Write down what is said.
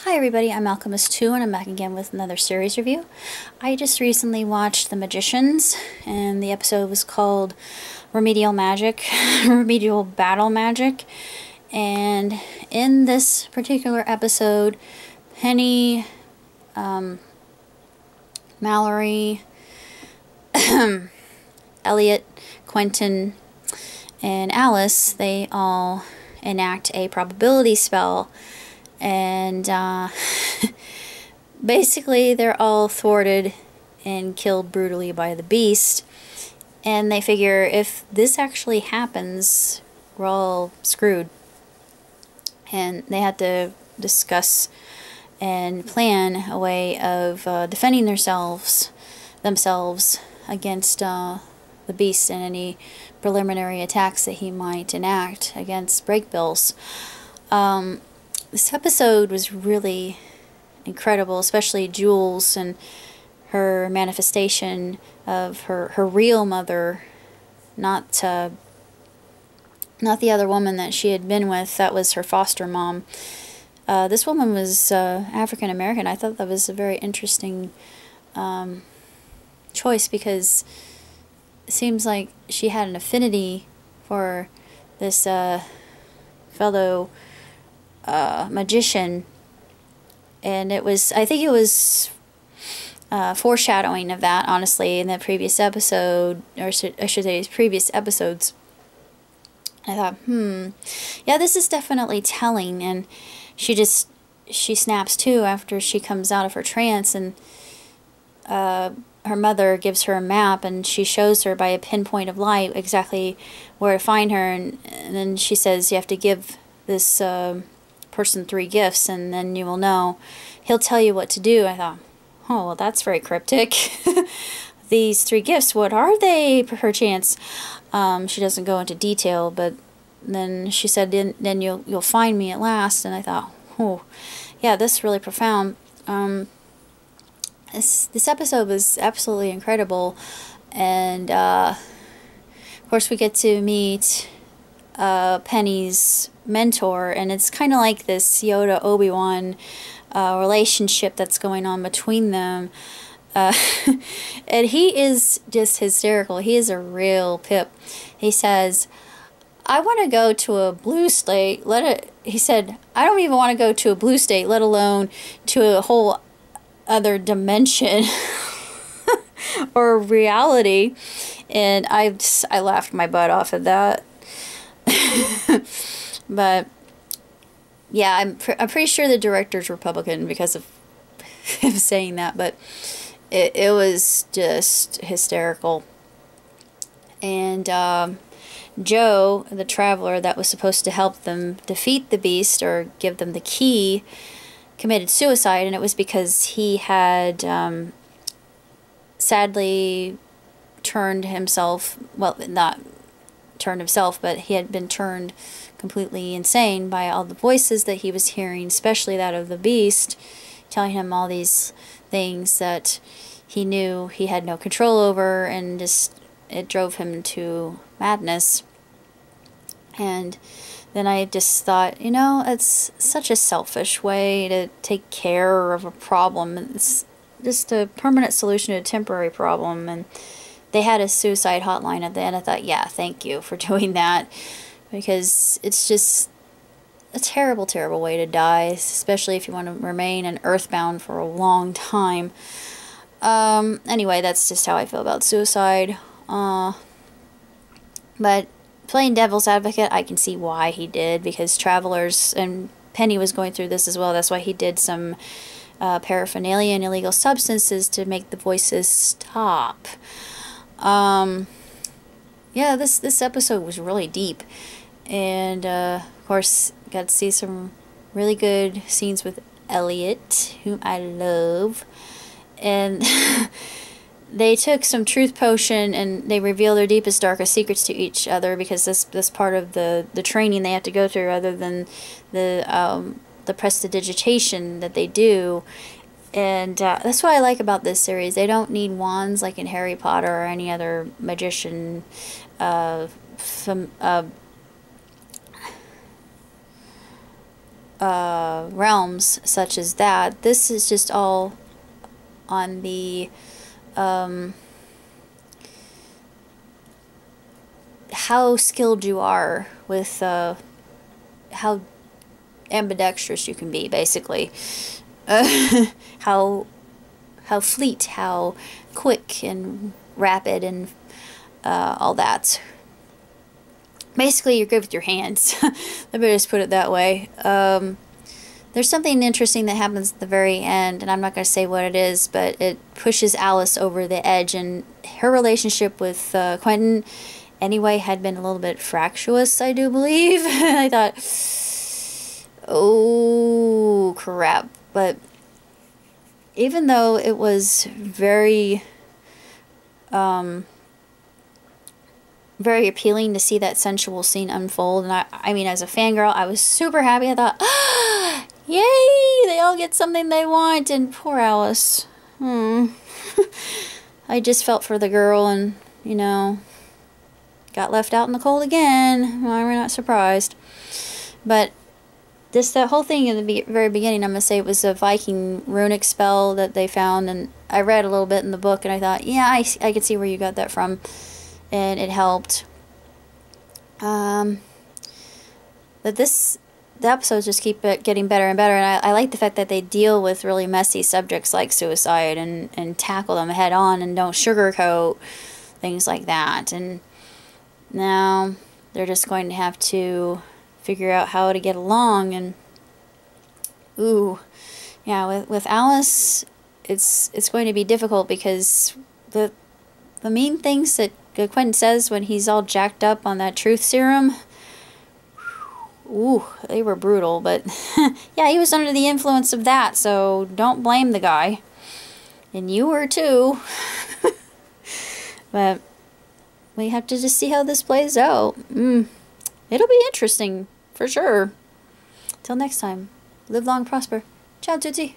Hi everybody, I'm Alchemist2 and I'm back again with another series review. I just recently watched The Magicians and the episode was called Remedial Magic, Remedial Battle Magic. And in this particular episode, Penny, Mallory, Elliot, Quentin, and Alice, they all enact a probability spell. And basically they're all thwarted and killed brutally by the beast. And they figure if this actually happens, we're all screwed. And they had to discuss and plan a way of defending themselves against the beast and any preliminary attacks that he might enact against Breakbills. This episode was really incredible, especially Jules and her manifestation of her real mother, not the other woman that she had been with. That was her foster mom. This woman was African American. I thought that was a very interesting choice because it seems like she had an affinity for this fellow magician, and I think it was foreshadowing of that, honestly, in the previous episode, or I should say previous episodes. I thought, yeah, this is definitely telling. And she snaps too after she comes out of her trance, and her mother gives her a map, and she shows her by a pinpoint of light exactly where to find her, and then she says you have to give this person 3 gifts and then you will know. He'll tell you what to do. I thought, oh, well, that's very cryptic. These 3 gifts, what are they, perchance? She doesn't go into detail, but then she said, then you'll find me at last. And I thought, oh, yeah, this is really profound. This episode was absolutely incredible, and of course we get to meet Penny's mentor, and it's kind of like this Yoda-Obi-Wan relationship that's going on between them. And he is just hysterical. He is a real pip. He says, I want to go to a blue state. He said, I don't even want to go to a blue state, let alone to a whole other dimension or reality. And I laughed my butt off at that. But yeah, I'm pretty sure the director's Republican because of him saying that, but it was just hysterical. And Joe, the traveler that was supposed to help them defeat the beast or give them the key, committed suicide, and it was because he had sadly turned himself, well, not turned himself, but he had been turned completely insane by all the voices that he was hearing, especially that of the beast, telling him all these things that he knew he had no control over, and just it drove him to madness. And then I just thought, you know, it's such a selfish way to take care of a problem. It's just a permanent solution to a temporary problem, and they had a suicide hotline at the end. I thought, yeah, thank you for doing that, because it's just a terrible, terrible way to die, especially if you want to remain an earthbound for a long time. Anyway, that's just how I feel about suicide. But playing devil's advocate, I can see why he did, because travelers, and Penny was going through this as well, that's why he did some paraphernalia and illegal substances to make the voices stop. Yeah, this episode was really deep, and of course got to see some really good scenes with Elliot, whom I love, and they took some truth potion and they reveal their deepest, darkest secrets to each other, because this part of the training they have to go through, other than the prestidigitation that they do. And that's what I like about this series. They don't need wands like in Harry Potter or any other magician realms such as that. This is just all on the how skilled you are with how ambidextrous you can be, basically. How fleet, how quick and rapid and all that. Basically, you're good with your hands. Let me just put it that way. There's something interesting that happens at the very end, and I'm not going to say what it is, but it pushes Alice over the edge, and her relationship with Quentin, anyway, had been a little bit fractious, I do believe. I thought, oh, crap. But even though it was very very appealing to see that sensual scene unfold, and I mean, as a fangirl, I was super happy. I thought, ah, yay, they all get something they want, and poor Alice. I just felt for the girl, and, you know, got left out in the cold again. Well, we're not surprised. But that whole thing in the very beginning, I'm going to say it was a Viking runic spell that they found, and I read a little bit in the book, and I thought, yeah, I could see where you got that from, and it helped. But the episodes just keep getting better and better, and I like the fact that they deal with really messy subjects like suicide and tackle them head on and don't sugarcoat things like that. And now they're just going to have to figure out how to get along. And ooh, yeah, with Alice, it's going to be difficult, because the mean things that Quentin says when he's all jacked up on that truth serum, ooh, they were brutal. But yeah, he was under the influence of that, so don't blame the guy. And you were too. But we have to just see how this plays out. It'll be interesting, for sure. Till next time, live long, prosper. Ciao, tutti.